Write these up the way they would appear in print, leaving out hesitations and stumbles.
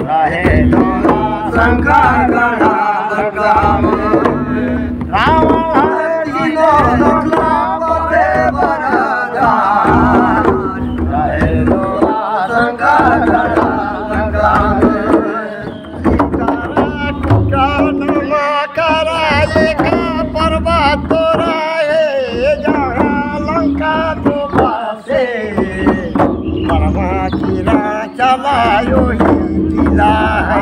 रहे तो शंकर गढ़ा राम जी को बदे बरदा रहे तो शंकर गढ़ा कराए का पर्वत तो रहे जहाँ लंका तो बसे परमा किला चलायो ही किला है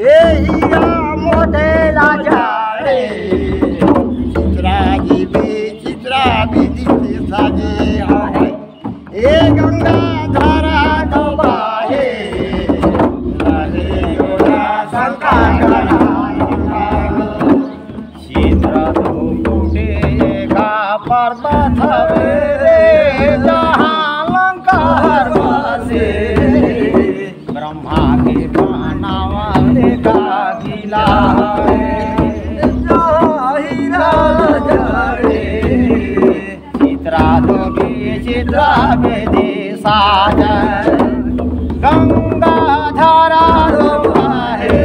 ये हीरा मोटे राजा रे चित्रा विदित साजे है ये गंगा धारा डोबाए रहे योगा शंकर चित्र तो टूटेगा पर्वत रे जहाँ लंका बसे ब्रह्मा के बनावले का किला हीरा जड़े चित्रा दोगी चित्रा बेदे साजन गंगा धारा है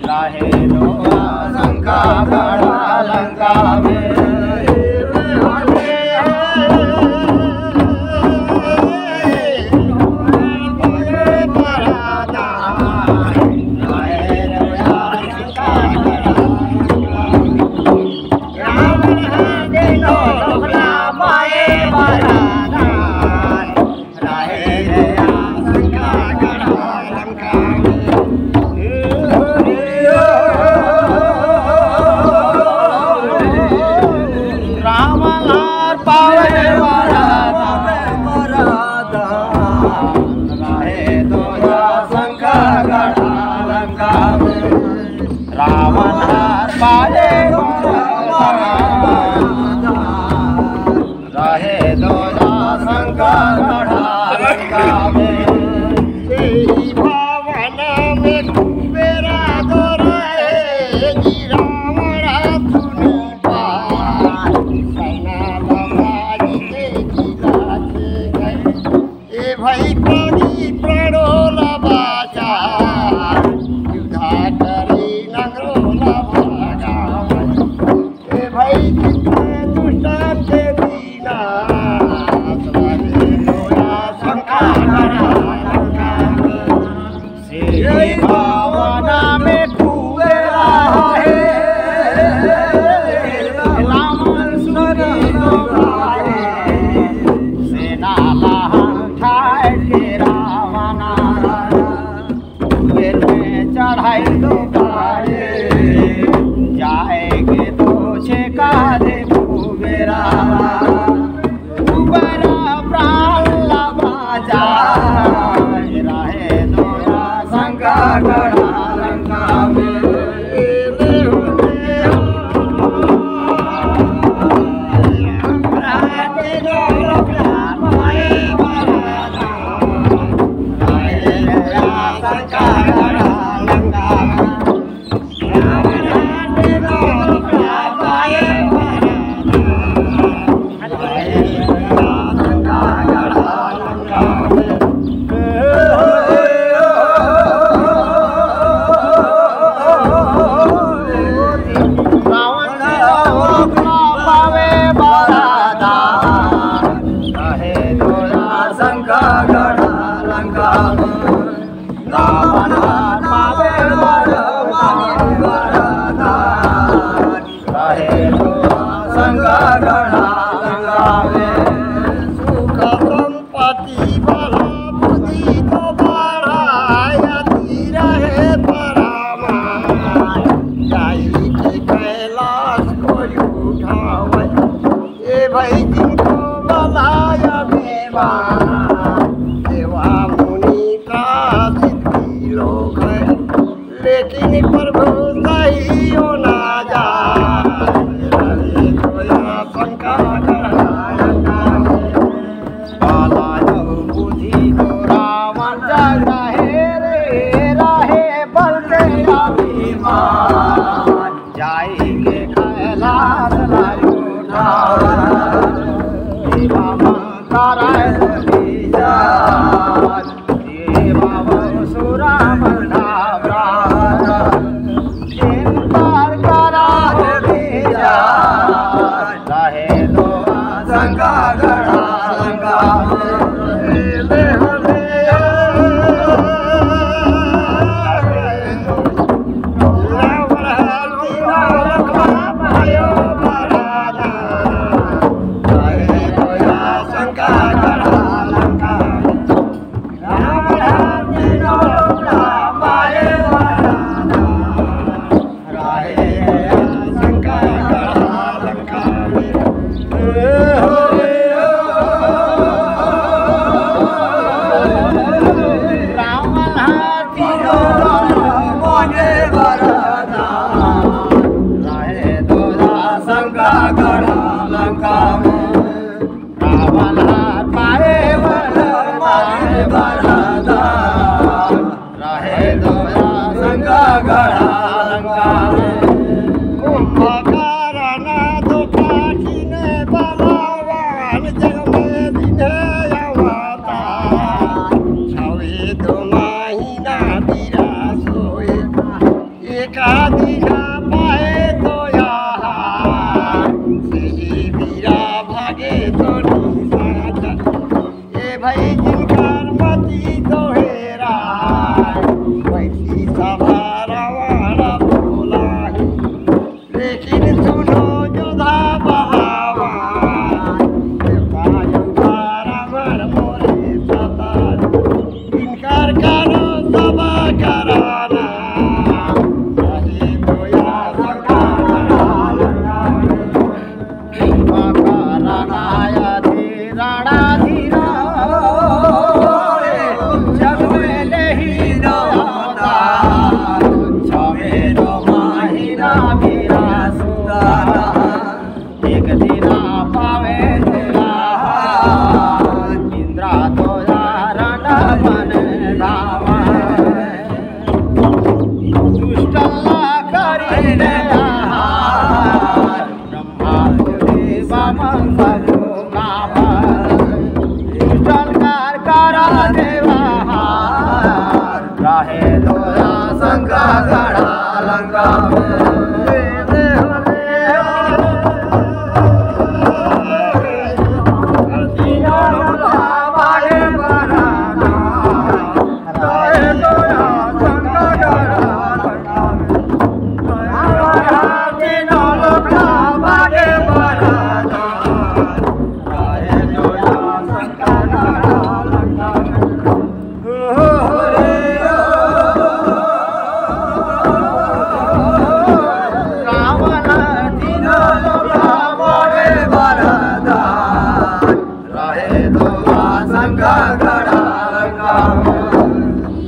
रहे दो शंकर गढ़ा लंका में रावण हार पाए रहे दो शंकर गढ़ा लंका में भावन में कुबेरा दो रहे रावण सुनी सेना लंबाई के जिला से गए ए भाई पानी प्रणोल बाजा युद्धा करी भाई कितने दुष्टान के दीना से भावना में कुबेरा है रावण सुनी सेना ठाए के रावणा कुबेर में चढ़ाई दो जाएगे तो छेका दे कुबेरा प्राण बाजा रहे दो शंकर गढ़ा लंका में भाई जिनको बनाया देवा मुनि का सिद्धि लोग है लेकिन प्रभु सही होना जा बुद्धि तो रावण रहे रे रहे बलते अभिमान जाएंगे कैलाश लायो तारा बरदा रहे दो शंका गढ़ा लंका में कुंभकर्ण तो प्राचीन बलवान जग में विनय अवतार छवे दो महीना बीरा सोए एका दिना पाए तो यहाँ से बीरा भागे तो निशाचा ये भाई जिनकर मती तो हेरा वैसी सभा रावण बोला लेकिन सुनो जोधा बहावान रावण मोरे सतार इनकार करो सभा कराना रहे गोया शंका राणाया धे राणा धीरा जग में नहीं होता छवे दो महीना बीरा सुदाना एक दिना पावे तेरा इंद्रा तो रणा मन धावा दुष्टल्ला करी ब्रह्मा देव मंगल दुष्टलकार करा देवा रहे दो शंका गढ़ा लंका में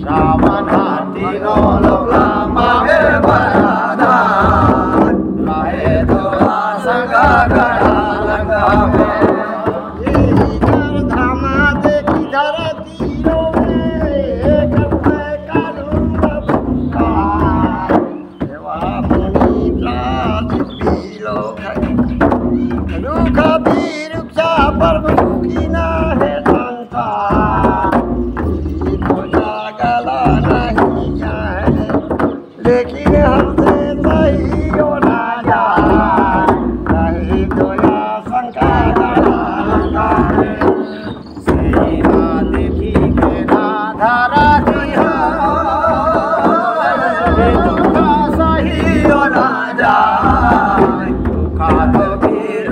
रावण तीनों लोग पावे वरदान रहे दो शंका गढ़ा लंका में इधर धामा देखी धरतीरों में करते कानून पुकार देवा मुनि प्राचिलो रुख भी रुक्षा प्रभु की ना है संसार लेकिन हमसे सही होना जाए रहे तो या शंका गढ़ा लंका में सीमा देखी के ना धारा दिया दुखा सही होना जाए दुखा तो फिर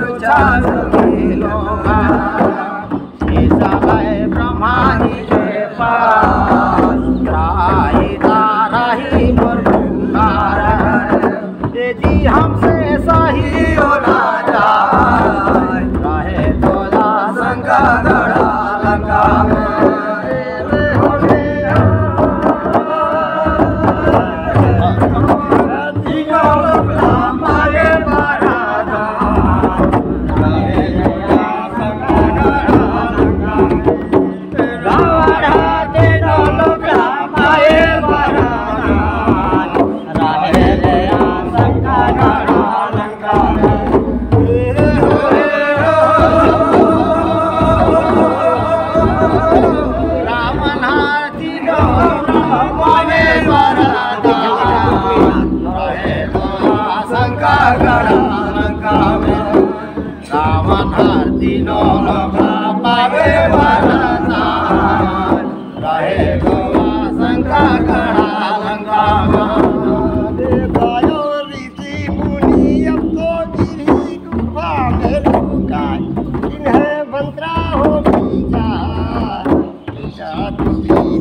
ब्रह्मा जी के पास जी हमसे सही होना जाए रहे तो शंका गढ़ा लंका में रावण तीनों लोग पावे वरदान रहे गोवा शंका गढ़ा लंका देवायो ऋषि मुनि अब तो गिरी गुफा में लुका इन्हें मंत्रा हो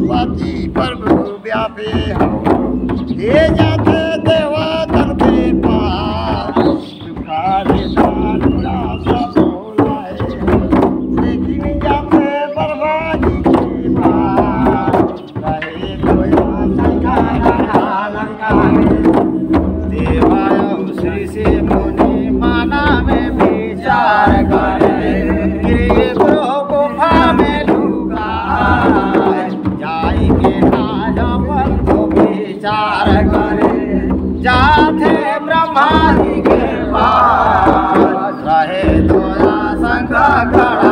पति प्रभु व्यापे हो ये जाते देवतन के पास विचार करे गुफा में लुका करे जाथे ब्रह्मा जी के पास रहे तो संग खड़ा